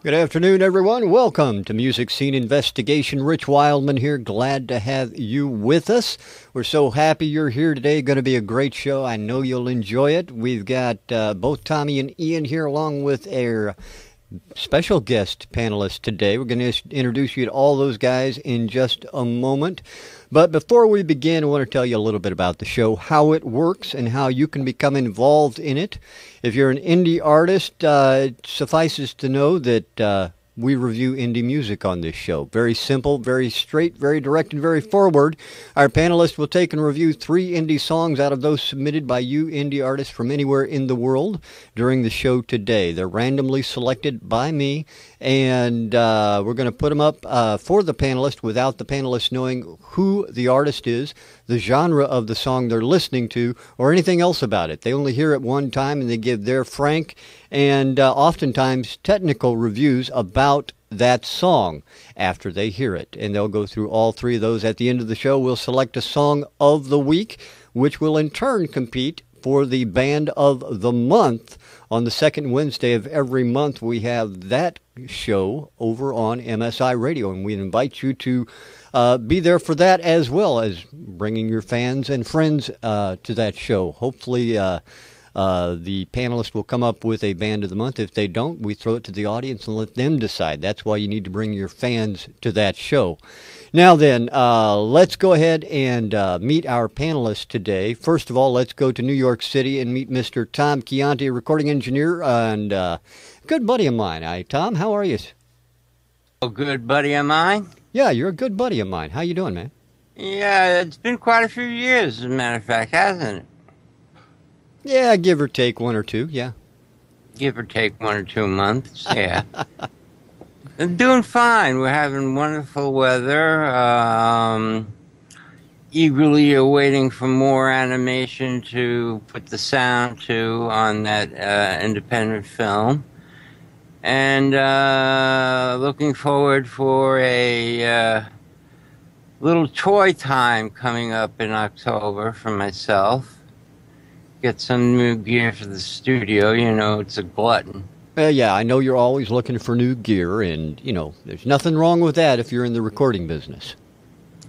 Good afternoon, everyone. Welcome to Music Scene Investigation. Rich Wildman here. Glad to have you with us. We're so happy you're here today. Going to be a great show. I know you'll enjoy it. We've got both Tommy and Ian here along with our special guest panelist today. We're going to introduce you to all those guys in just a moment. But before we begin, I want to tell you a little bit about the show, how it works, and how you can become involved in it. If you're an indie artist, it suffices to know that we review indie music on this show. Very simple, very straight, very direct, and very forward. Our panelists will take and review 3 indie songs out of those submitted by you indie artists from anywhere in the world during the show today. They're randomly selected by me, and we're going to put them up for the panelists without the panelists knowing who the artist is, the genre of the song they're listening to, or anything else about it. They only hear it one time, and they give their frank and oftentimes technical reviews about that song after they hear it. And they'll go through all 3 of those. At the end of the show, we'll select a song of the week, which will in turn compete for the Band of the Month. On the second Wednesday of every month, we have that show over on MSI Radio, and we invite you to be there for that, as well as bringing your fans and friends to that show. Hopefully, the panelists will come up with a Band of the Month. If they don't, we throw it to the audience and let them decide. That's why you need to bring your fans to that show. Now then, let's go ahead and meet our panelists today. First of all, let's go to New York City and meet Mr. Tom Chianti, recording engineer and good buddy of mine. Hi, Tom. How are you? A good buddy of mine? Yeah, you're a good buddy of mine. How you doing, man? Yeah, it's been quite a few years, as a matter of fact, hasn't it? Yeah, give or take 1 or 2, yeah. Give or take 1 or 2 months, yeah. I'm doing fine. We're having wonderful weather. Eagerly awaiting for more animation to put the sound to on that independent film. And looking forward for a little toy time coming up in October for myself. Get some new gear for the studio. You know, it's a glutton. Yeah, I know you're always looking for new gear, and, you know, there's nothing wrong with that if you're in the recording business.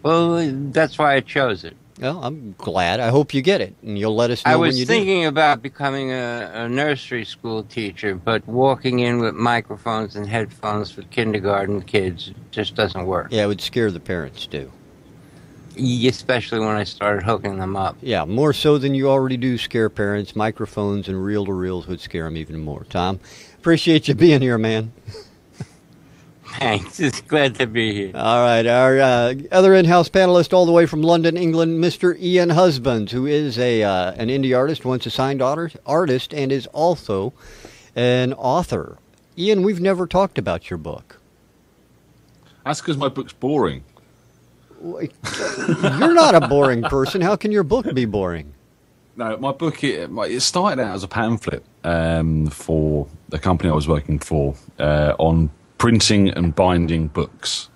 Well, that's why I chose it. Well, I'm glad. I hope you get it, and you'll let us know when you do. I was thinking about becoming a nursery school teacher, but walking in with microphones and headphones for kindergarten kids just doesn't work. Yeah, it would scare the parents, too. Especially when I started hooking them up. Yeah, more so than you already do scare parents. Microphones and reel-to-reels would scare them even more. Tom, appreciate you being here, man. Thanks. It's glad to be here. All right. Our other in-house panelist all the way from London, England, Mr. Ian Husbands, who is an indie artist, once a signed artist, and is also an author. Ian, we've never talked about your book. That's because my book's boring. You're not a boring person. How can your book be boring? No, my book, it started out as a pamphlet for the company I was working for on printing and binding books.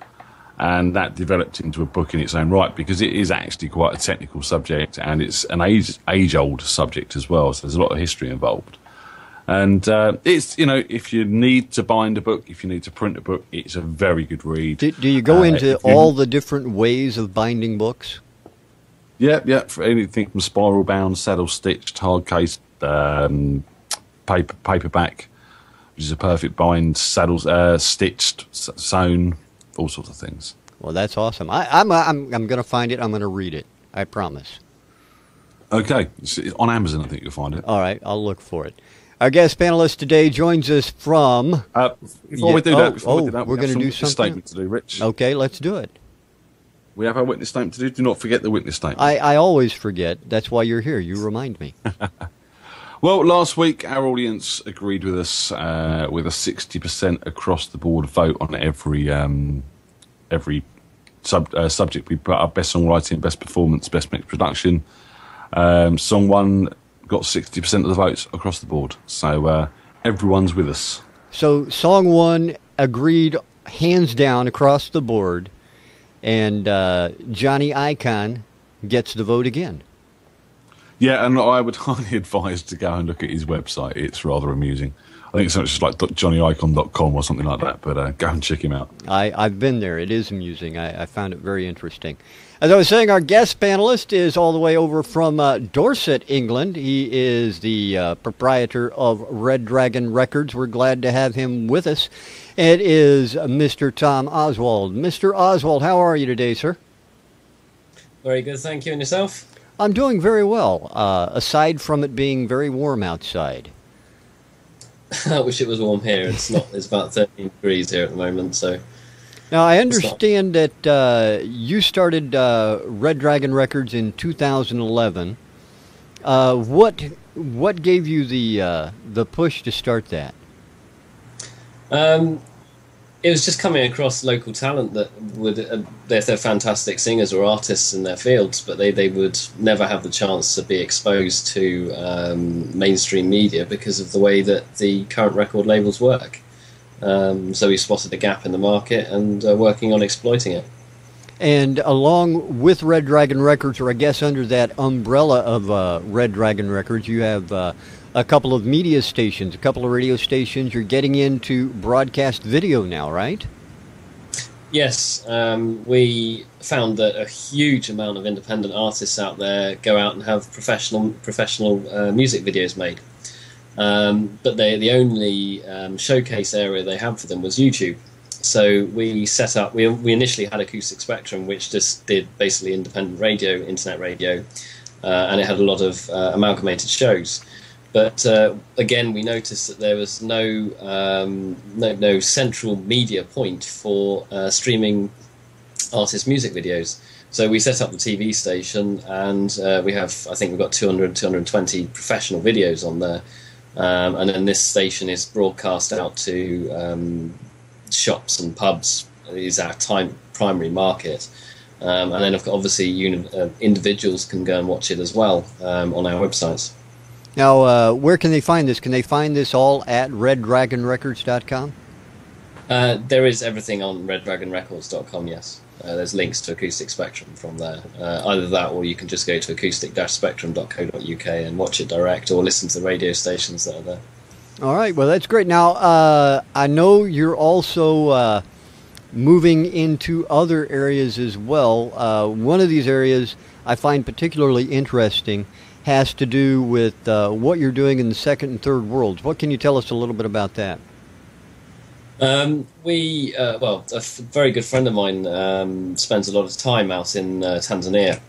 And that developed into a book in its own right because it is actually quite a technical subject and it's an age-old subject as well. So there's a lot of history involved. And it's, you know, if you need to bind a book, if you need to print a book, it's a very good read. Do you go into all the different ways of binding books? Yeah, for anything from spiral bound, saddle stitched, hard case, paperback, which is a perfect bind, saddles stitched, sewn, all sorts of things. Well, that's awesome. I'm going to find it. I'm going to read it. I promise. Okay, it's on Amazon. I think you'll find it. All right, I'll look for it. Our guest panelist today joins us from... Before we do that, we're going to do something? Statement to do, Rich. Okay, let's do it. We have our witness statement to do. Do not forget the witness statement. I always forget. That's why you're here. You remind me. Well, last week our audience agreed with us with a 60% across the board vote on every subject we put up: best songwriting, best performance, best mixed production. Song 1 got 60% of the votes across the board. So everyone's with us. So song 1 agreed hands down across the board, and Johnny Icon gets the vote again. Yeah, and I would highly advise to go and look at his website. It's rather amusing. I think it's just like johnnyicon.com or something like that, but go and check him out. I've been there. It is amusing. I found it very interesting. As I was saying, our guest panelist is all the way over from Dorset, England. He is the proprietor of Red Dragon Records. We're glad to have him with us. It is Mr. Tom Oswald. Mr. Oswald, how are you today, sir? Very good, thank you. And yourself? I'm doing very well, aside from it being very warm outside. I wish it was warm here. It's not. It's about 13 degrees here at the moment, so... Now, I understand that you started Red Dragon Records in 2011. What gave you the push to start that? It was just coming across local talent that would, they're fantastic singers or artists in their fields, but they would never have the chance to be exposed to mainstream media because of the way that the current record labels work. So we spotted a gap in the market and working on exploiting it. And along with Red Dragon Records, or I guess under that umbrella of Red Dragon Records, you have a couple of media stations, a couple of radio stations. You're getting into broadcast video now, right? Yes, we found that a huge amount of independent artists out there go out and have professional music videos made. But the only showcase area they had for them was YouTube. So we set up, we initially had Acoustic Spectrum, which just did basically independent radio, internet radio, and it had a lot of amalgamated shows. But again, we noticed that there was no central media point for streaming artist music videos. So we set up the TV station, and I think we've got 220 professional videos on there. And then this station is broadcast out to shops and pubs. Is our primary market. And then obviously individuals can go and watch it as well on our websites. Now, where can they find this? Can they find this all at reddragonrecords.com? There is everything on reddragonrecords.com, yes. There's links to Acoustic Spectrum from there. Either that, or you can just go to acoustic-spectrum.co.uk and watch it direct, or listen to the radio stations that are there. All right, well, that's great. Now, I know you're also moving into other areas as well. One of these areas I find particularly interesting has to do with what you're doing in the second and third worlds. What can you tell us a little bit about that? A very good friend of mine spends a lot of time out in Tanzania,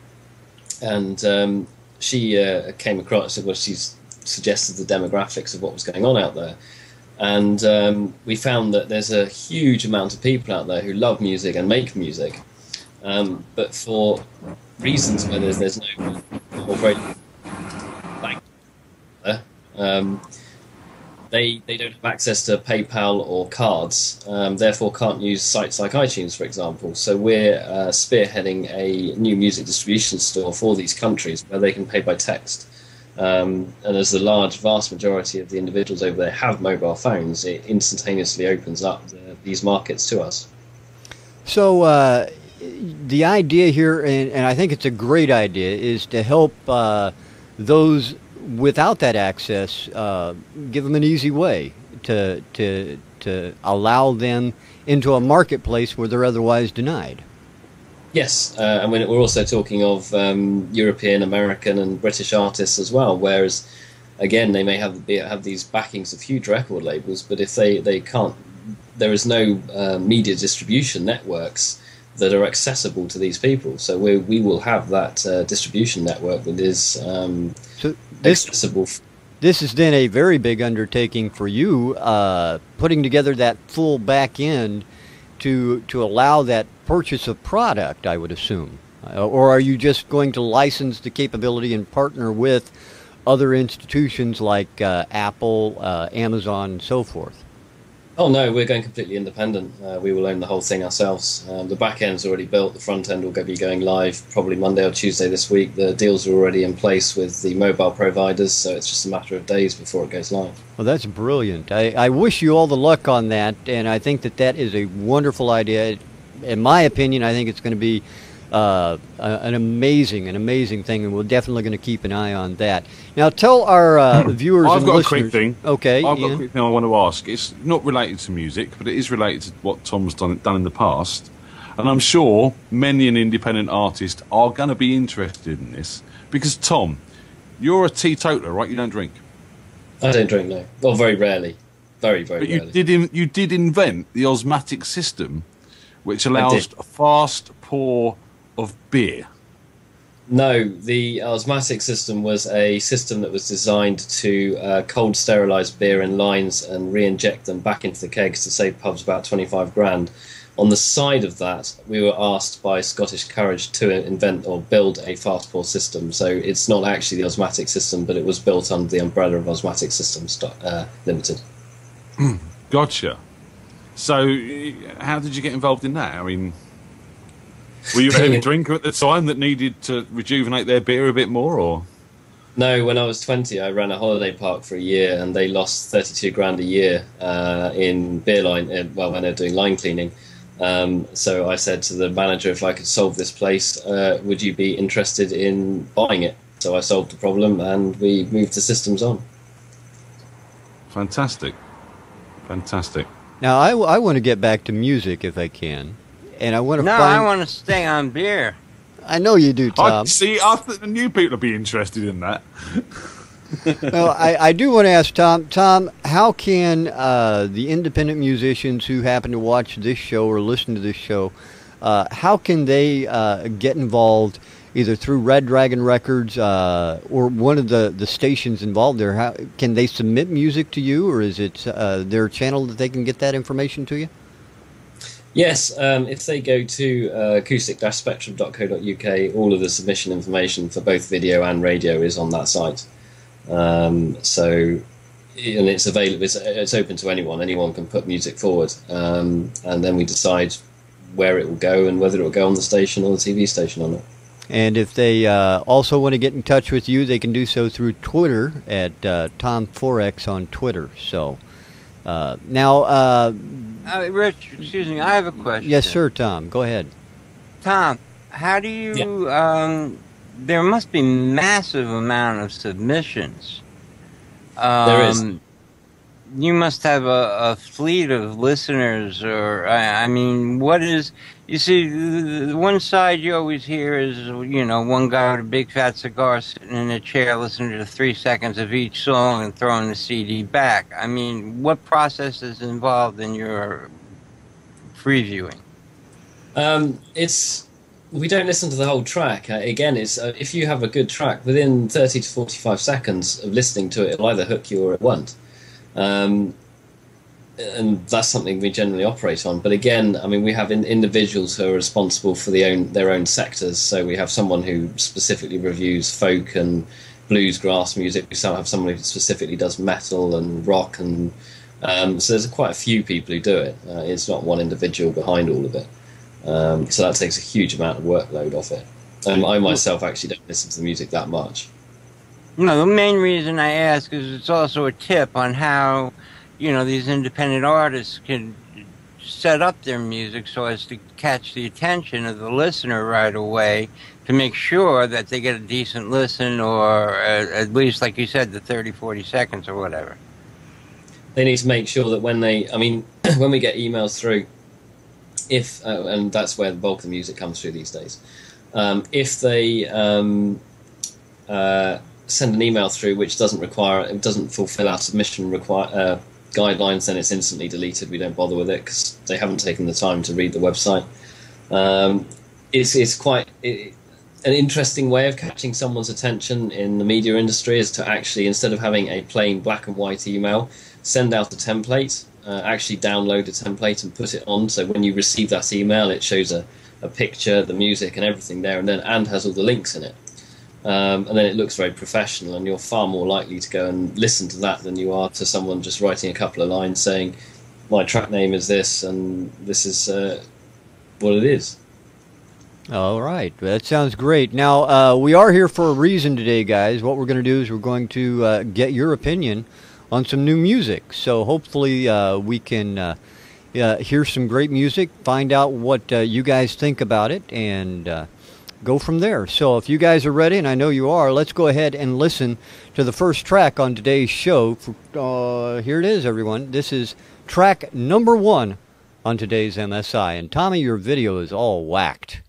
and she came across, well, she's suggested the demographics of what was going on out there, and we found that there's a huge amount of people out there who love music and make music, but for reasons where there's no or very they don't have access to PayPal or cards, therefore can't use sites like iTunes, for example. So we're spearheading a new music distribution store for these countries where they can pay by text. And as the vast majority of the individuals over there have mobile phones, it instantaneously opens up these markets to us. So the idea here, and I think it's a great idea, is to help those without that access, give them an easy way to allow them into a marketplace where they're otherwise denied. Yes, and we're also talking of European, American, and British artists as well. Whereas, again, they may have these backings of huge record labels, but if they can't, there is no media distribution networks that are accessible to these people. So we will have that distribution network that is accessible. This has been a very big undertaking for you, putting together that full back end to allow that purchase of product, I would assume. Or are you just going to license the capability and partner with other institutions like Apple, Amazon, and so forth? Oh no, we're going completely independent. We will own the whole thing ourselves. The back end's already built. The front end will be going live probably Monday or Tuesday this week. The deals are already in place with the mobile providers, so it's just a matter of days before it goes live. Well, that's brilliant. I wish you all the luck on that, and I think that is a wonderful idea. In my opinion, I think it's going to be An amazing thing, and we're definitely going to keep an eye on that. Now, tell our viewers I've and got listeners. a quick thing. Okay, I've got Ian? a quick thing I want to ask. It's not related to music, but it is related to what Tom's done in the past. And I'm sure many an independent artist are going to be interested in this. Because, Tom, you're a teetotaler, right? You don't drink. I don't drink, no. Well, very rarely. Very, very But rarely. you did invent the osmotic system, which allows a fast pour of beer. No, the osmotic system was a system that was designed to cold sterilise beer in lines and re-inject them back into the kegs to save pubs about 25 grand. On the side of that, we were asked by Scottish Courage to invent or build a fast pour system. So it's not actually the osmotic system, but it was built under the umbrella of Osmotic Systems Limited. Gotcha. So, how did you get involved in that? I mean, were you a heavy drinker at the time that needed to rejuvenate their beer a bit more, or? No, when I was 20, I ran a holiday park for a year, and they lost 32 grand a year in beer line. Well, when they were doing line cleaning. So I said to the manager, if I could solve this place, would you be interested in buying it? So I solved the problem, and we moved the systems on. Fantastic. Fantastic. Now, I want to get back to music if I can, and I want to No, find. I want to stay on beer. I know you do, Tom. I thought the new people would be interested in that. Well, I do want to ask Tom. Tom, how can the independent musicians who happen to watch this show or listen to this show, how can they get involved either through Red Dragon Records or one of the stations involved there? How can they submit music to you, or is it their channel that they can get that information to you? Yes, if they go to acoustic-spectrum.co.uk, all of the submission information for both video and radio is on that site. And it's available. It's open to anyone. Anyone can put music forward, and then we decide where it will go and whether it will go on the station or the TV station or not. And if they also want to get in touch with you, they can do so through Twitter at Tom4X on Twitter. So now, Rich, excuse me, I have a question. yes, sir, Tom. Go ahead. Tom, how do you... there must be massive amount of submissions. There is. You must have a fleet of listeners, or I mean, what is? You see, the one side you always hear is, one guy with a big fat cigar sitting in a chair listening to 3 seconds of each song and throwing the CD back. I mean, what process is involved in your previewing? We don't listen to the whole track. Again, it's if you have a good track, within 30 to 45 seconds of listening to it, it'll either hook you or it won't. And that's something we generally operate on. But again, I mean, we have individuals who are responsible for their own sectors. So we have someone who specifically reviews folk and blues, grass music. We have someone who specifically does metal and rock. And so there's quite a few people who do it. It's not one individual behind all of it. So that takes a huge amount of workload off it. I myself actually don't listen to the music that much. No, the main reason I ask is it's also a tip on how, these independent artists can set up their music so as to catch the attention of the listener right away to make sure that they get a decent listen, or at least, like you said, the 30, 40 seconds or whatever. They need to make sure that when we get emails through, and that's where the bulk of the music comes through these days, if they send an email through which doesn't fulfill our submission guidelines, then it's instantly deleted. We don't bother with it because they haven't taken the time to read the website. It's quite an interesting way of catching someone's attention in the media industry, is to actually, instead of having a plain black and white email, send out a template, actually download a template and put it on, so when you receive that email it shows a picture, the music and everything there, and has all the links in it. And then it looks very professional, and you're far more likely to go and listen to that than you are to someone just writing a couple of lines saying, my track name is this, and this is what it is. All right. That sounds great. Now, we are here for a reason today, guys. What we're going to do is we're going to get your opinion on some new music. So hopefully we can hear some great music, find out what you guys think about it, and go from there. So if you guys are ready, and I know you are, let's go ahead and listen to the first track on today's show. Here it is, everyone. This is track number 1 on today's MSI. And Tommy, your video is all whacked.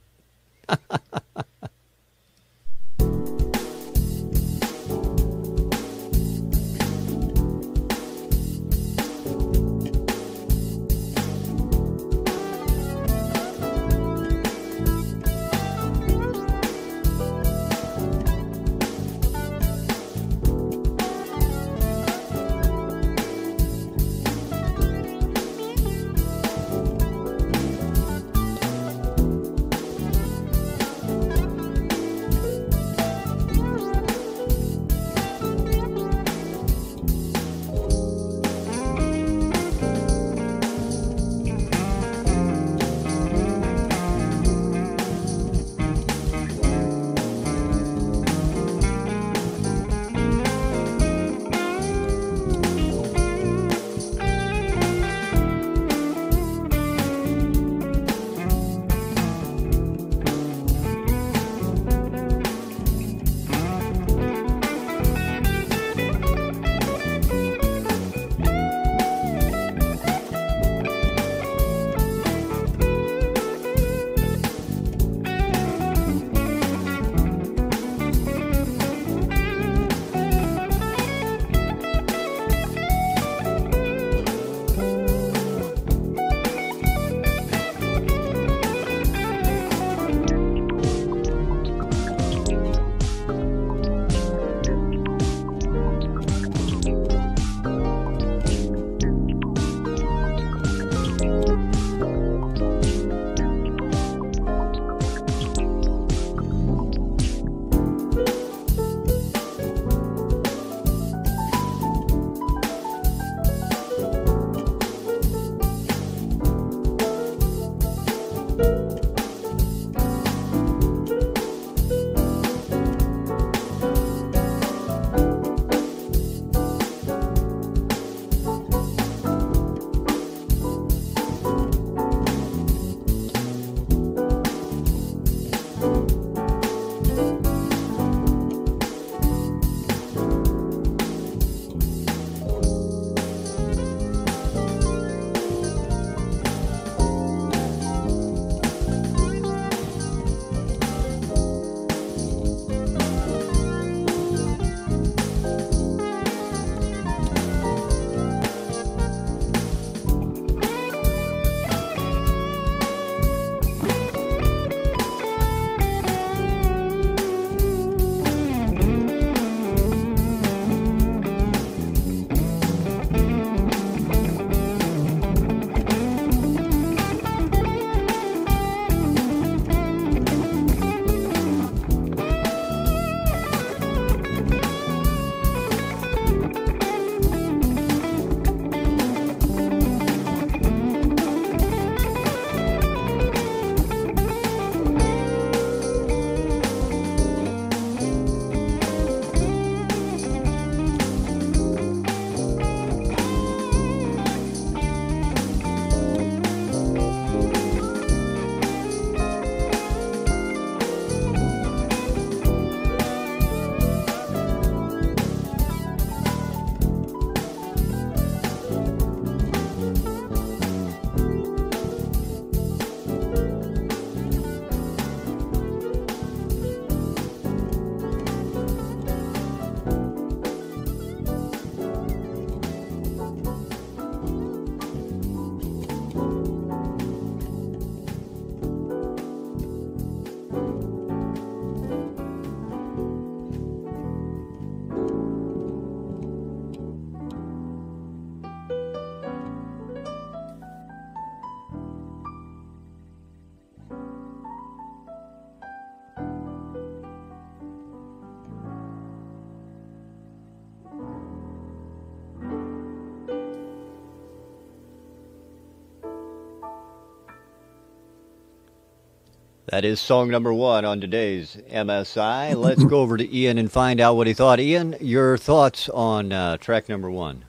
That is song number 1 on today's MSI. Let's go over to Ian and find out what he thought. Ian, your thoughts on track number 1?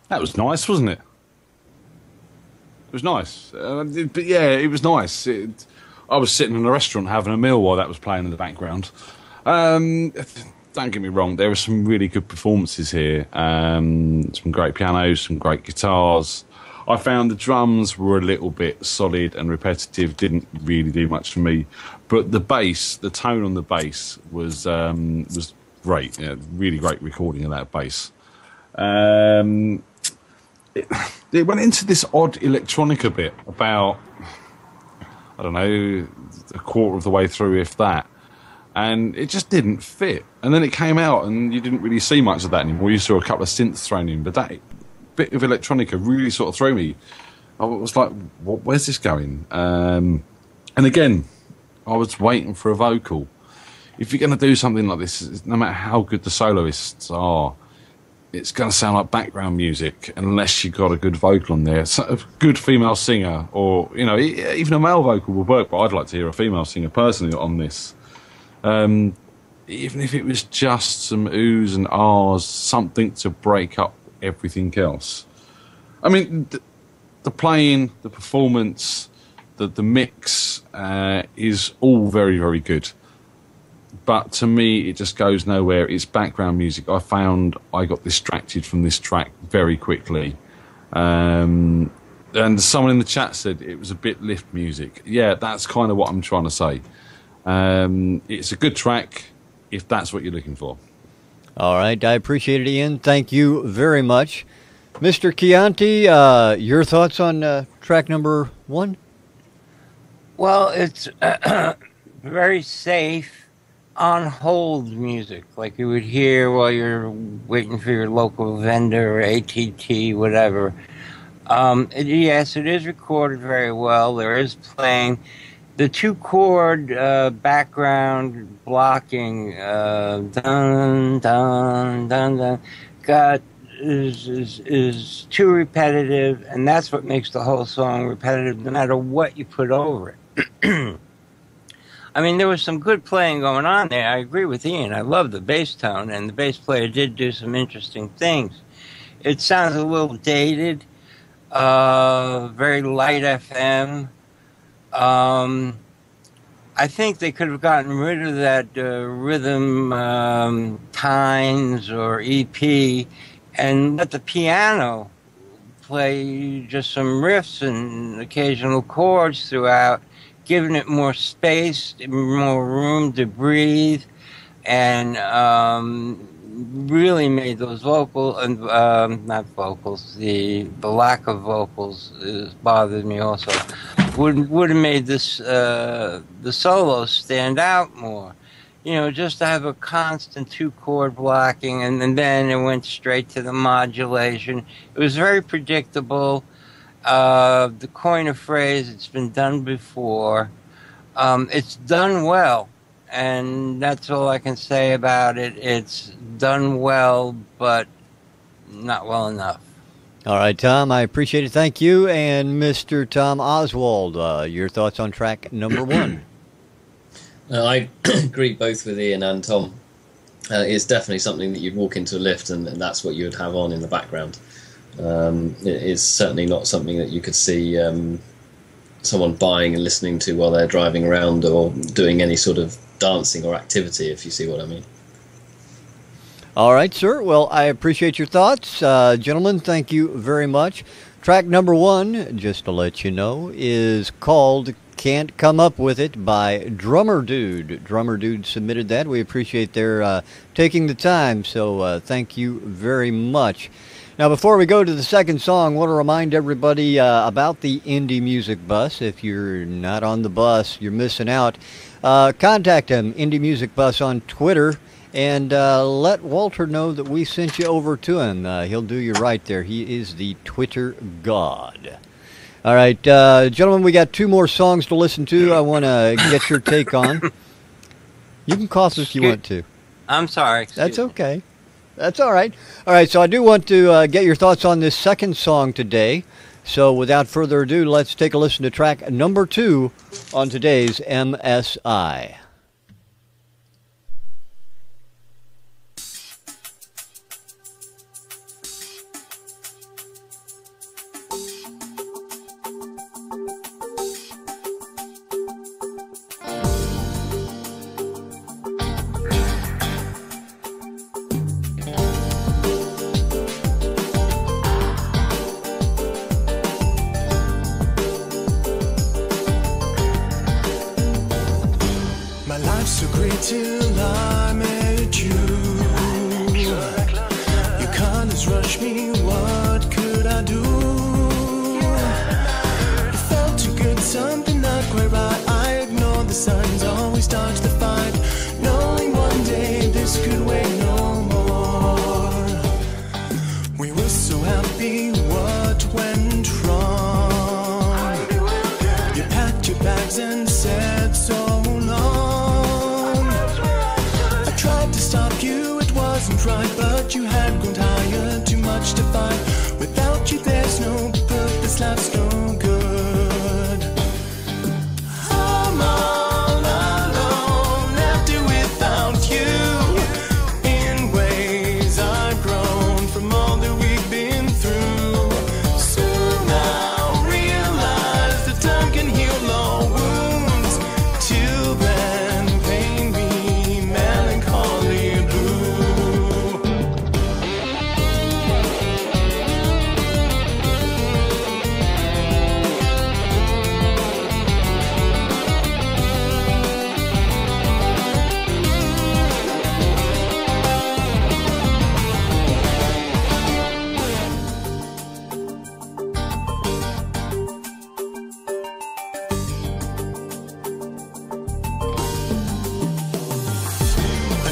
That was nice, wasn't it? It was nice. But yeah, it was nice. I was sitting in a restaurant having a meal while that was playing in the background. Don't get me wrong, there were some really good performances here. Some great pianos, some great guitars. I found the drums were a little bit solid and repetitive, didn't really do much for me. But the bass, the tone on the bass was great. Yeah, really great recording of that bass. It went into this odd electronica bit about, I don't know, a quarter of the way through, if that. And it just didn't fit. And then it came out and you didn't really see much of that anymore. You saw a couple of synths thrown in, but that bit of electronica really sort of threw me. I was like, where's this going? And again, I was waiting for a vocal. If you're going to do something like this, no matter how good the soloists are, it's going to sound like background music unless you've got a good vocal on there. So, a good female singer, or, you know, even a male vocal will work, but I'd like to hear a female singer personally on this. Even if it was just some oohs and ahs, something to break up everything else. I mean, the playing, the performance, the mix is all very, very good. But to me, it just goes nowhere. It's background music. I found I got distracted from this track very quickly. And someone in the chat said it was a bit lift music. Yeah, that's kind of what I'm trying to say. It's a good track if that's what you're looking for. All right, I appreciate it, Ian. Thank you very much. Mr. Chianti, your thoughts on track number 1? Well, it's very safe, on hold music, like you would hear while you're waiting for your local vendor or ATT, whatever. Yes, it is recorded very well. There is playing. The 2-chord background blocking, dun dun dun dun, is too repetitive, and that's what makes the whole song repetitive, no matter what you put over it. I mean, there was some good playing going on there. I agree with Ian. I love the bass tone, and the bass player did do some interesting things. It sounds a little dated, very light FM. I think they could have gotten rid of that rhythm tines or EP and let the piano play just some riffs and occasional chords throughout, giving it more space, more room to breathe, and really made those not vocals, the lack of vocals bothered me also. Would have made this the solo stand out more. You know, just to have a constant 2-chord blocking, and then it went straight to the modulation. It was very predictable. To coin a phrase, it's been done before. It's done well, and that's all I can say about it. It's done well, but not well enough. All right, Tom, I appreciate it. Thank you. And Mr. Tom Oswald, your thoughts on track number 1? I agree both with Ian and Tom. It's definitely something that you'd walk into a lift and that's what you would have on in the background. It is certainly not something that you could see someone buying and listening to while they're driving around or doing any sort of dancing or activity, if you see what I mean. All right, sir. Well, I appreciate your thoughts. Gentlemen, thank you very much. Track number 1, just to let you know, is called Can't Come Up With It by Drummer Dude. Drummer Dude submitted that. We appreciate their taking the time, so thank you very much. Now, before we go to the second song, I want to remind everybody about the Indie Music Bus. If you're not on the bus, you're missing out. Contact them, Indie Music Bus, on Twitter, and let Walter know that we sent you over to him. He'll do you right there. He is the Twitter god. All right, gentlemen, we got 2 more songs to listen to. I want to get your take on. You can cough if you want to. I'm sorry. That's okay. That's all right. All right, so I do want to get your thoughts on this second song today. So without further ado, let's take a listen to track number 2 on today's MSI. great till I met you. Your colors rush me, what could I do? It felt too good, something not quite right. I ignored the signs, always dodged the fight, knowing one day this could wait no more. We were so happy, what went wrong? You packed your bags and said so long. I tried to stop you, it wasn't right, but you had grown tired, too much to fight. Without you there's no purpose, life's no good. I'm all alone, after without you. In ways I've grown from all that we've been through. Soon I'll realize that time can heal all wounds. Till then, pain me melancholy blue.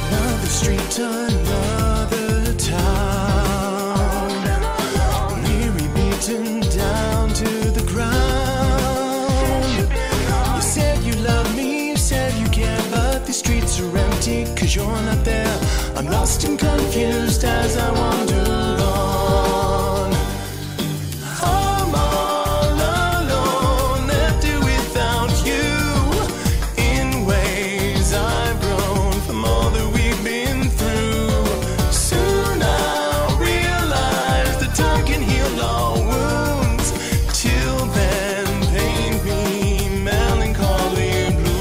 Another street, another town. Weary, beaten down to the ground. You said you love me, you said you care, but the streets are empty 'cause you're not there. I'm lost and confused as I wander on. I'm all alone, left here without you. In ways I've grown from all that we've been through. Soon I'll realize that time can heal all wounds. Till then, paint me melancholy blue.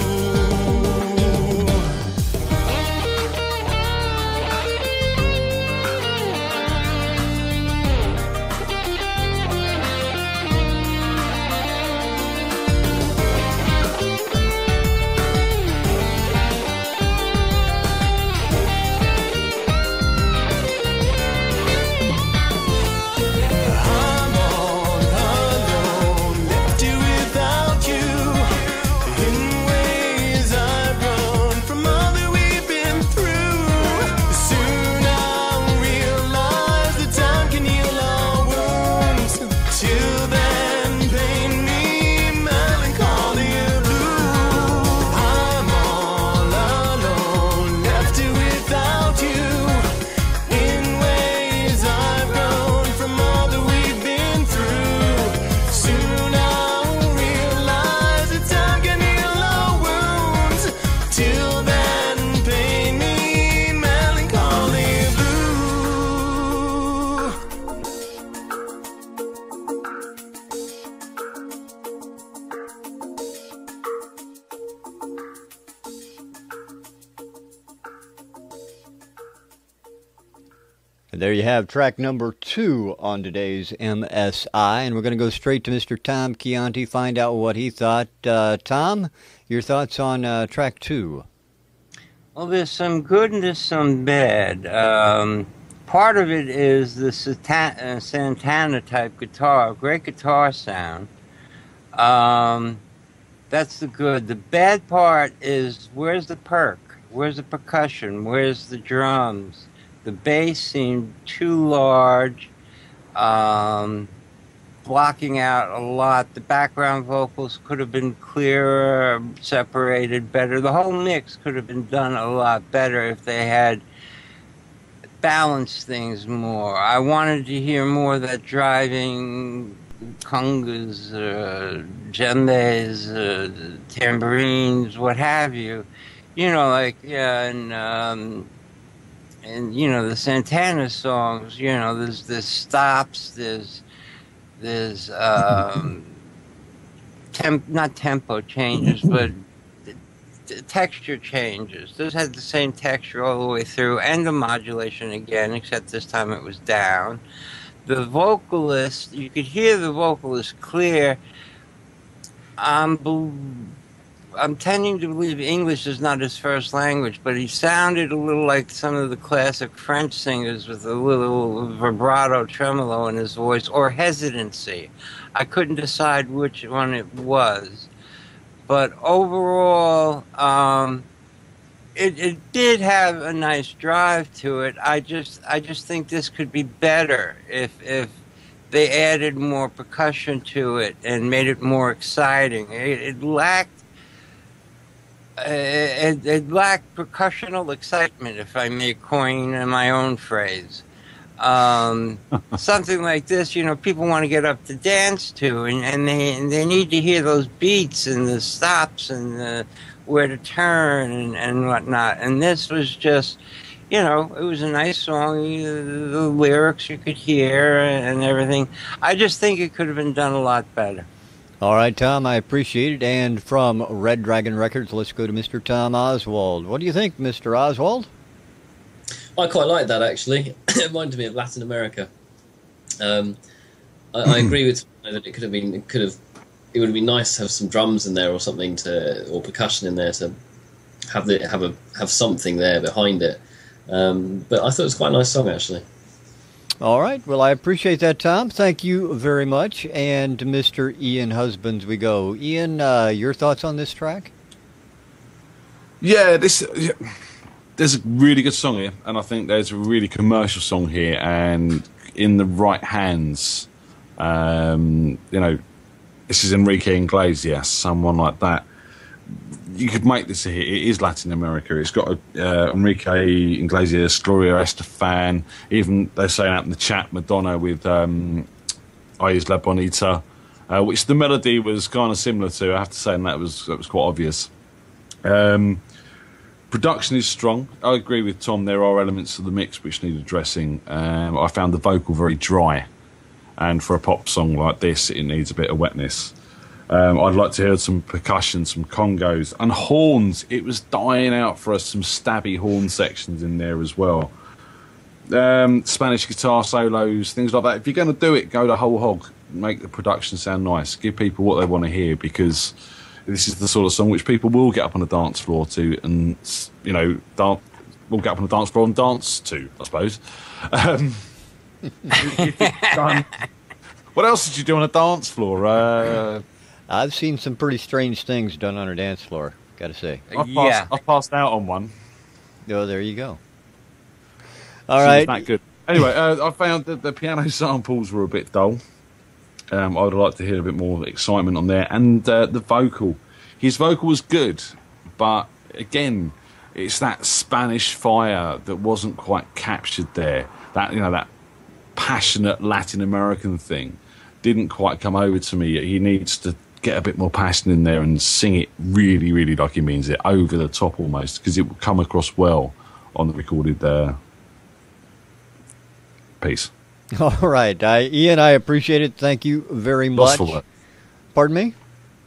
I'm all alone, left here without you. In ways I've grown from all that we've been through. Soon I'll realize that time can heal all wounds. Till then, paint me melancholy blue. I'm all alone, left here without you. In ways I've grown from all that we've been through. Soon I'll realize that time can heal all wounds. Till then, paint me melancholy blue. And there you have track number 2 on today's MSI, and we're going to go straight to Mr. Tom Chianti, find out what he thought. Tom, your thoughts on track 2? Well, there's some good and there's some bad. Part of it is the Santana type guitar, great guitar sound. That's the good. The bad part is where's the perk? Where's the percussion? Where's the drums? The bass seemed too large, blocking out a lot. The background vocals could have been clearer, separated better. The whole mix could have been done a lot better if they had balanced things more. I wanted to hear more of that driving congas, djembes, tambourines, what have you. You know, like, and you know, the Santana songs, you know, there's stops, there's not tempo changes, but texture changes. Those had the same texture all the way through, and the modulation again, except this time it was down. The vocalist, you could hear the vocalist clear. I'm tending to believe English is not his first language, but he sounded a little like some of the classic French singers with a little vibrato tremolo in his voice or hesitancy. I couldn't decide which one it was. But overall, it did have a nice drive to it. I just think this could be better if they added more percussion to it and made it more exciting. It lacked percussional excitement, if I may coin my own phrase. Something like this, people want to get up to dance to, and they need to hear those beats and the stops and where to turn and whatnot. And this was just, it was a nice song. The lyrics you could hear and everything. I just think it could have been done a lot better. All right, Tom, I appreciate it. And from Red Dragon Records, let's go to Mr. Tom Oswald. What do you think, Mr. Oswald? I quite like that, actually. It reminded me of Latin America. I agree with that. It would have been nice to have some drums in there or something or percussion in there to have something there behind it. But I thought it was quite a nice song, actually. All right. Well, I appreciate that, Tom. Thank you very much. And to Mr. Ian Husbands we go. Ian, your thoughts on this track? Yeah, there's a really good song here, and I think there's a really commercial song here, and in the right hands, this is Enrique Iglesias, someone like that. You could make this a hit. It is Latin America. It's got Enrique Iglesias, Gloria Estefan, even they're saying out in the chat, Madonna with Ay Isla Bonita, which the melody was kind of similar to, I have to say, and that was quite obvious. Production is strong. I agree with Tom. There are elements of the mix which need addressing. I found the vocal very dry, and for a pop song like this, it needs a bit of wetness. I'd like to hear some percussion, some congos, and horns. It was dying out for us, some stabby horn sections in there as well. Spanish guitar solos, things like that. If you're going to do it, go the whole hog. Make the production sound nice. Give people what they want to hear, because this is the sort of song which people will get up on the dance floor to, and will get up on the dance floor and dance to, I suppose. What else did you do on a dance floor? I've seen some pretty strange things done on a dance floor, got to say. I passed out on one. Oh, there you go. All right. That good. Anyway, I found that the piano samples were a bit dull. I would like to hear a bit more excitement on there. And the vocal. His vocal was good, but again, it's that Spanish fire that wasn't quite captured there. That passionate Latin American thing didn't quite come over to me. He needs to get a bit more passion in there and sing it really, really like he means it, over the top almost, because it will come across well on the recorded piece. All right. Ian, I appreciate it. Thank you very much. Lost for words. Pardon me?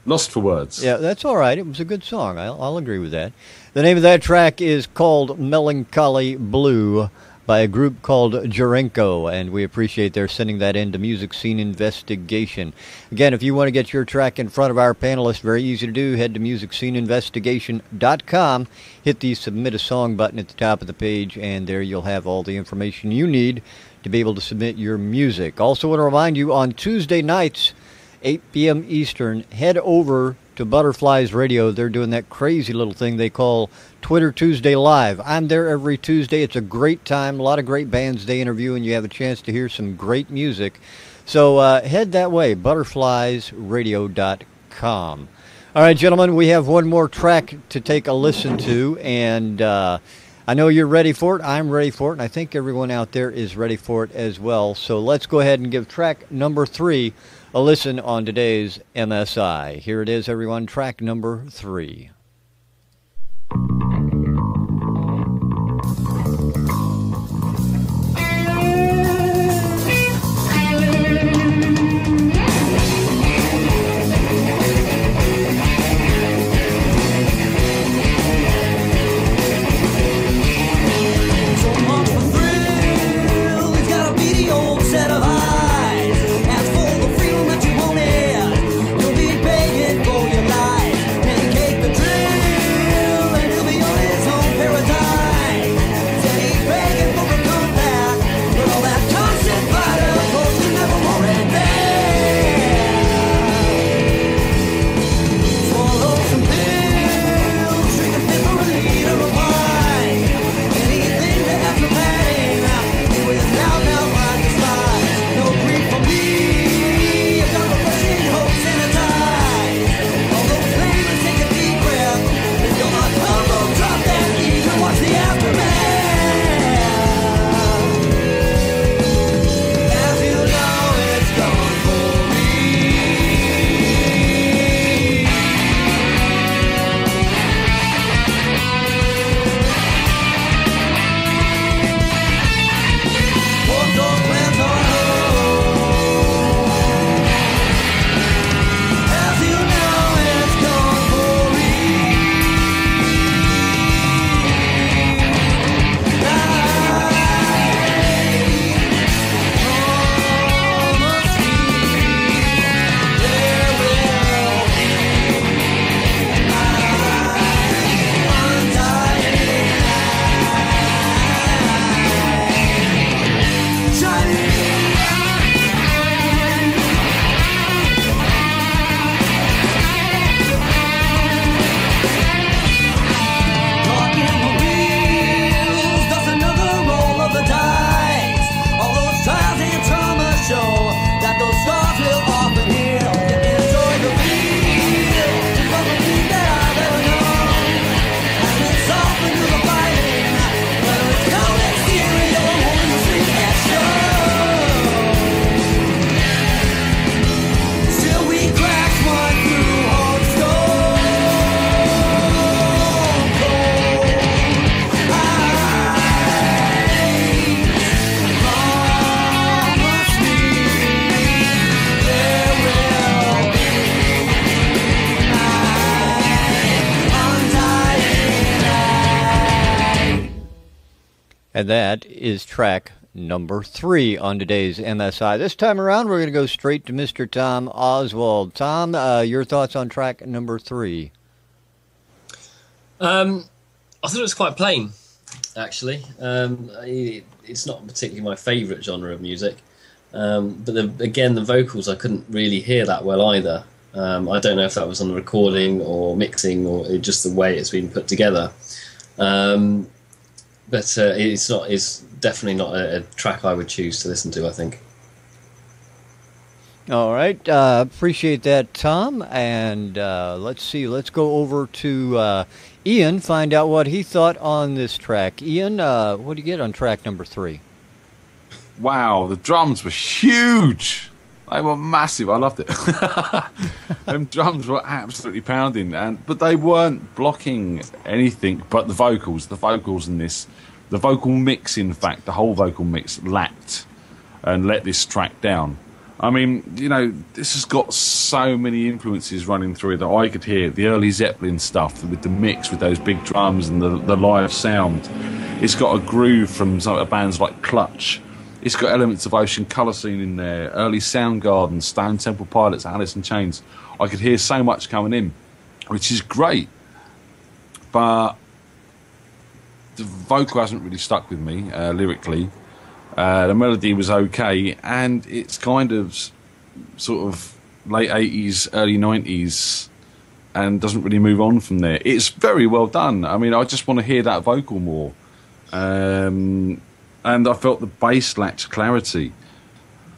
Lost for words. Yeah, that's all right. It was a good song. I'll agree with that. The name of that track is called Melancholy Blue by a group called Girenko, and we appreciate their sending that into Music Scene Investigation. Again, if you want to get your track in front of our panelists, very easy to do. Head to MusicSceneInvestigation.com, hit the Submit a Song button at the top of the page, and there you'll have all the information you need to be able to submit your music. Also want to remind you, on Tuesday nights, 8 p.m. Eastern, head over to Butterflies Radio. They're doing that crazy little thing they call Twitter Tuesday Live. I'm there every Tuesday. It's a great time. A lot of great bands they interview, and you have a chance to hear some great music. So head that way, butterfliesradio.com. All right, gentlemen, we have one more track to take a listen to, and I know you're ready for it. I'm ready for it, and I think everyone out there is ready for it as well. So let's go ahead and give track number 3 a listen on today's MSI. Here it is, everyone, track number 3. You'll be paying for your life. Dedicate the And that is track number 3 on today's MSI. This time around, we're going to go straight to Mr. Tom Oswald. Tom, your thoughts on track number 3? I thought it was quite plain, actually. It's not particularly my favourite genre of music. But the vocals I couldn't really hear that well either. I don't know if that was on the recording or mixing or just the way it's been put together. But it's definitely not a track I would choose to listen to, I think. All right. Appreciate that, Tom. And let's see. Let's go over to Ian, find out what he thought on this track. Ian, what do you get on track number 3? Wow, the drums were huge. They were massive. I loved it. Them drums were absolutely pounding, but they weren't blocking anything but the vocals. The vocals in this, the vocal mix, in fact, the whole vocal mix lacked and let this track down. I mean, this has got so many influences running through it that I could hear the early Zeppelin stuff with the mix with those big drums and the live sound. It's got a groove from some of the bands like Clutch. It's got elements of Ocean Colour Scene in there, early Soundgarden, Stone Temple Pilots, Alice in Chains. I could hear so much coming in, which is great. But the vocal hasn't really stuck with me lyrically. The melody was okay, and it's kind of sort of late 80s, early 90s, and doesn't really move on from there. It's very well done. I mean, I just want to hear that vocal more. And I felt the bass lacked clarity.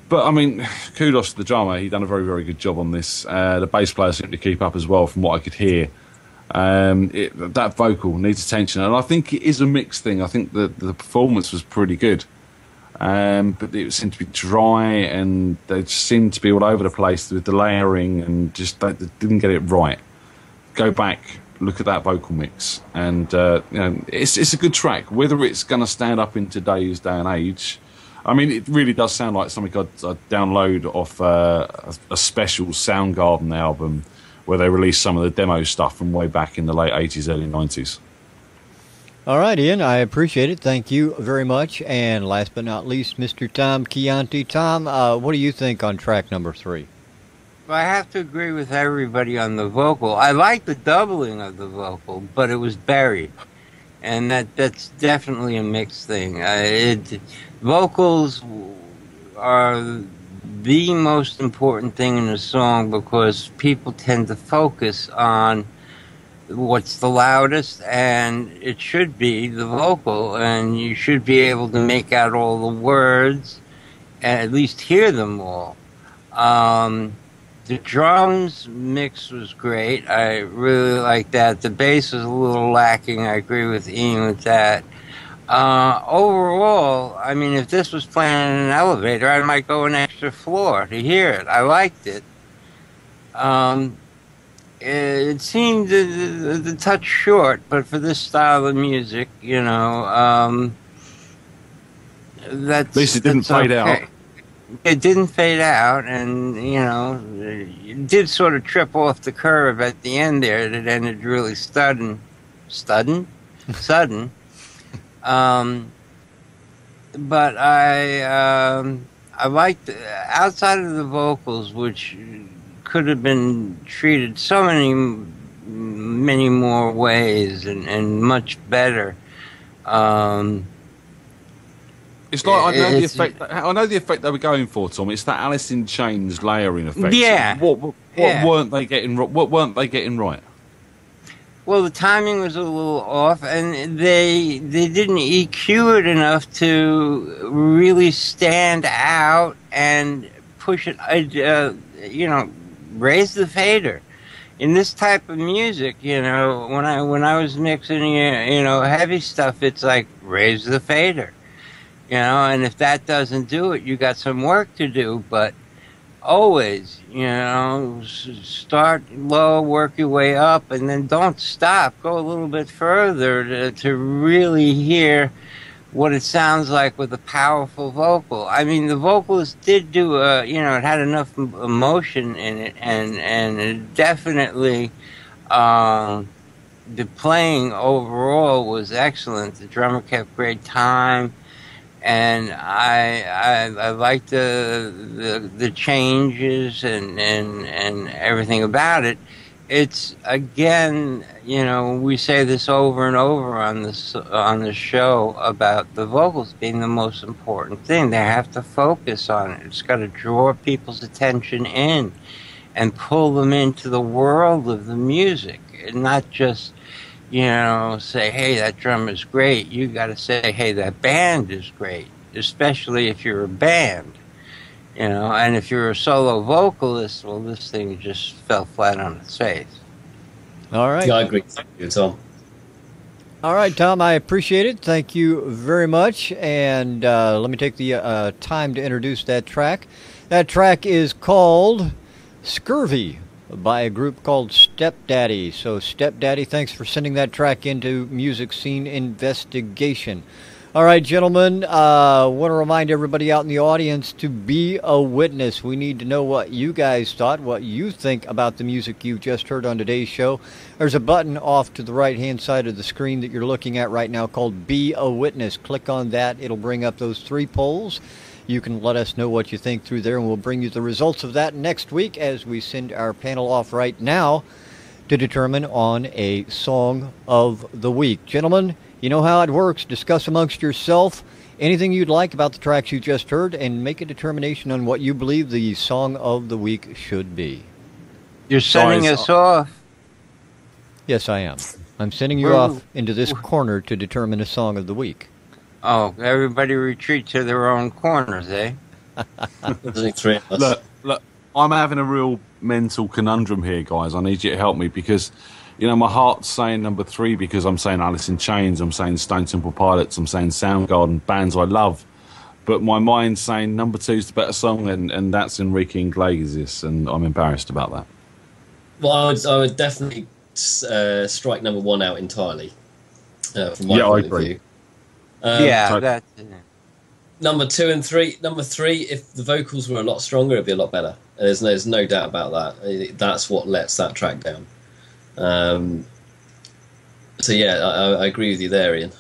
But, I mean, kudos to the drummer. He done a very, very good job on this. The bass player seemed to keep up as well from what I could hear. That vocal needs attention. And I think it is a mixed thing. I think the performance was pretty good. But it seemed to be dry, and they just seemed to be all over the place with the layering, and just they didn't get it right. Go back, look at that vocal mix, and it's a good track. Whether it's going to stand up in today's day and age, I mean, it really does sound like something I'd download off a special Soundgarden album where they released some of the demo stuff from way back in the late 80s, early 90s. All right, Ian, I appreciate it. Thank you very much. And last but not least, Mr. Tom Chianti. Tom, what do you think on track number 3? Well, I have to agree with everybody on the vocal. I like the doubling of the vocal, but it was buried. And that's definitely a mixed thing. Vocals are the most important thing in a song because people tend to focus on what's the loudest, and it should be the vocal, and you should be able to make out all the words and at least hear them all. The drums mix was great. I really like that. The bass was a little lacking. I agree with Ian with that. Overall, I mean, if this was playing in an elevator, I might go an extra floor to hear it. I liked it. It seemed the touch short, but for this style of music, that's at least it didn't fade out. It didn't fade out, and it did sort of trip off the curve at the end there. It ended really sudden. But I liked outside of the vocals, which could have been treated so many more ways and much better. It's like I know the effect they were going for, Tom. It's that Alice in Chains layering effect. Yeah. What weren't they getting? What weren't they getting right? Well, the timing was a little off, and they didn't EQ it enough to really stand out and push it. Raise the fader. In this type of music, when I was mixing, heavy stuff, it's like raise the fader, and if that doesn't do it, you got some work to do. But always, start low, work your way up, and then don't stop. Go a little bit further to really hear what it sounds like with a powerful vocal. I mean, the vocalist did do it had enough emotion in it, and it definitely the playing overall was excellent. The drummer kept great time, and I liked the changes and everything about it. It's, again, we say this over and over on the show about the vocals being the most important thing. They have to focus on it. It's got to draw people's attention in and pull them into the world of the music, and not just say, hey, that drummer's great. You got to say, hey, that band is great, especially if you're a band. And if you're a solo vocalist, well, this thing just fell flat on its face. All right. Yeah, I agree. Thank you, Tom. All right, Tom, I appreciate it. Thank you very much. And let me take the time to introduce that track. That track is called Scurvy by a group called Stepdaddy. So, Stepdaddy, thanks for sending that track into Music Scene Investigation. All right, gentlemen, I want to remind everybody out in the audience to be a witness. We need to know what you guys thought, what you think about the music you just heard on today's show. There's a button off to the right-hand side of the screen that you're looking at right now called Be a Witness. Click on that. It'll bring up those 3 polls. You can let us know what you think through there, and we'll bring you the results of that next week as we send our panel off right now to determine on a Song of the Week. Gentlemen, you know how it works. Discuss amongst yourself anything you'd like about the tracks you just heard and make a determination on what you believe the Song of the Week should be. You're sending us off. Yes, I am. I'm sending you off into this corner to determine a Song of the Week. Oh, everybody retreat to their own corners, eh? Look, I'm having a real mental conundrum here, guys. I need you to help me because, my heart's saying number 3 because I'm saying Alice in Chains, I'm saying Stone Temple Pilots, I'm saying Soundgarden, bands I love. But my mind's saying number 2 is the better song, and that's Enrique Iglesias, and I'm embarrassed about that. Well, I would definitely strike number 1 out entirely. From my point of view. That's number 2 and 3. Number 3, if the vocals were a lot stronger, it'd be a lot better. There's no doubt about that. That's what lets that track down. So yeah, I agree with you there, Ian.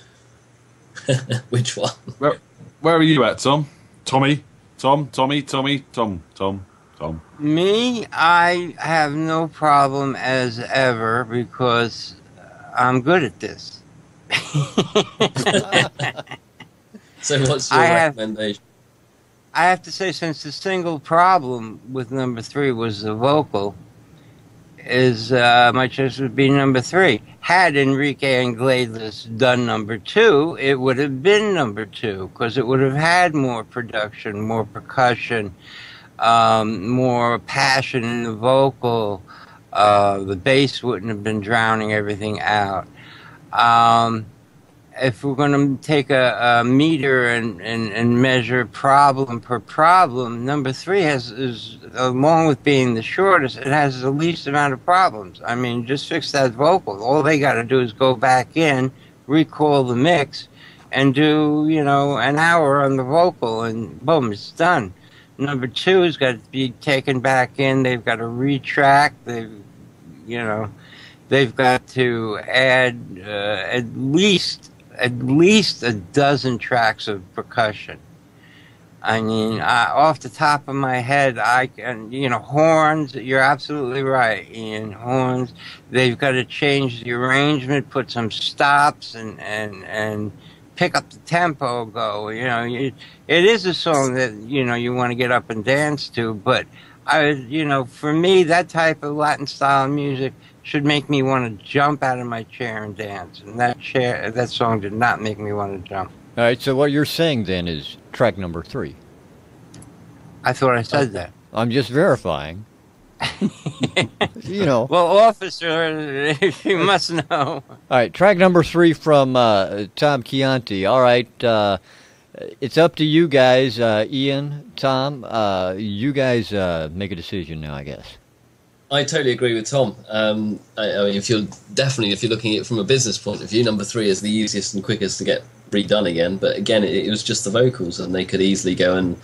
Which one? Where are you at, Tom? Tommy? Tom? Me, I have no problem as ever because I'm good at this. So what's your recommendation? I have to say, since the single problem with number 3 was the vocal, my choice would be number 3. Had Enrique Iglesias done number 2, it would have been number 2 because it would have had more production, more percussion, more passion in the vocal. The bass wouldn't have been drowning everything out. If we're going to take a meter and measure problem per problem, number 3 is, along with being the shortest, it has the least amount of problems. I mean, just fix that vocal. All they got to do is go back in, recall the mix, and do, an hour on the vocal, and boom, it's done. Number 2 has got to be taken back in. They've got to retrack. They've got to add at least a dozen tracks of percussion. I mean, off the top of my head, I can, horns, you're absolutely right, Ian, horns. They've got to change the arrangement, put some stops, and pick up the tempo, go. It is a song that, you want to get up and dance to, but, for me, that type of Latin-style music should make me want to jump out of my chair and dance. And that song did not make me want to jump. All right, so what you're saying then is track number 3. I thought I said that. I'm just verifying. Well, officer, you must know. All right, track number 3 from Tom Chianti. All right, it's up to you guys, Ian, Tom. You guys make a decision now, I guess. I totally agree with Tom. I mean, if you're looking at it from a business point of view, number 3 is the easiest and quickest to get redone again. But again, it was just the vocals, and they could easily go and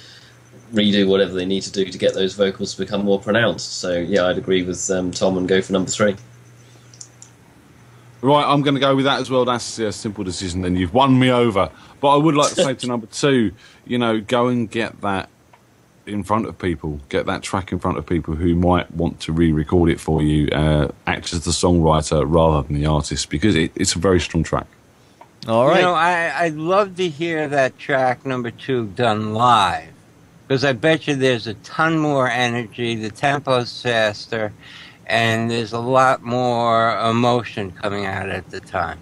redo whatever they need to do to get those vocals to become more pronounced. So yeah, I'd agree with Tom and go for number 3. Right, I'm going to go with that as well. That's a simple decision. Then you've won me over. But I would like to say to number 2, go and get that in front of people. Get that track in front of people who might want to re-record it for you. Act as the songwriter rather than the artist, because it's a very strong track. All right. I'd love to hear that track number 2 done live, because I bet you there's a ton more energy, the tempo's faster, and there's a lot more emotion coming out at the time.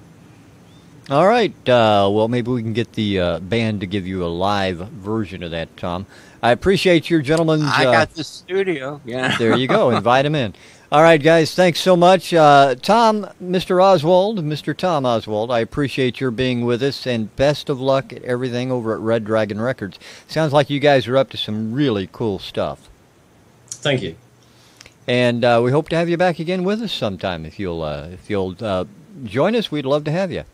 All right. Well, maybe we can get the band to give you a live version of that, Tom. I appreciate your gentlemen's... I got the studio. Yeah. There you go. Invite him in. All right, guys. Thanks so much. Tom, Mr. Tom Oswald, I appreciate your being with us, and best of luck at everything over at Red Dragon Records. Sounds like you guys are up to some really cool stuff. Thank you. And we hope to have you back again with us sometime. If you'll join us, we'd love to have you.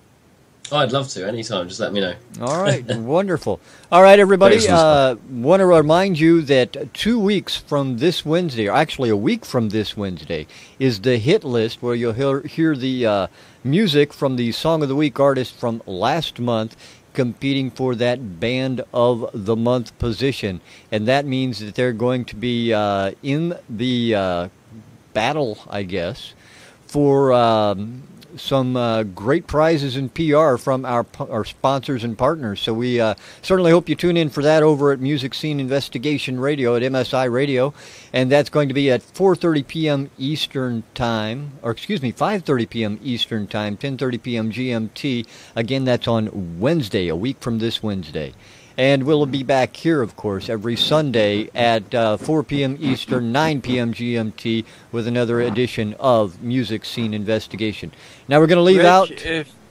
Oh, I'd love to. Anytime. Just let me know. All right. Wonderful. All right, everybody. Want to remind you that 2 weeks from this Wednesday, or actually a week from this Wednesday, is the hit list where you'll hear the music from the Song of the Week artist from last month competing for that Band of the Month position. And that means that they're going to be in the battle, I guess, for some great prizes in PR from our sponsors and partners. So we certainly hope you tune in for that over at Music Scene Investigation Radio at MSI Radio. And that's going to be at 4:30 p.m. Eastern Time, or excuse me, 5:30 p.m. Eastern Time, 10:30 p.m. GMT. Again, that's on Wednesday, a week from this Wednesday. And we'll be back here, of course, every Sunday at 4 p.m. Eastern, 9 p.m. GMT with another edition of Music Scene Investigation. Now we're going to leave out...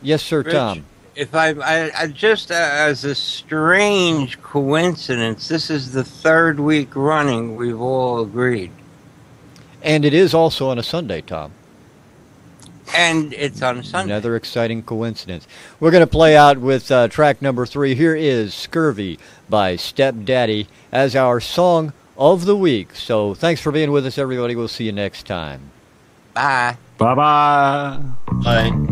Yes, sir, Rich, Tom. If I just as a strange coincidence, this is the 3rd week running we've all agreed. And it is also on a Sunday, Tom. And it's on Sunday. Another exciting coincidence. We're going to play out with track number 3. Here is Scurvy by Stepdaddy as our song of the week. So thanks for being with us, everybody. We'll see you next time. Bye. Bye-bye. Bye.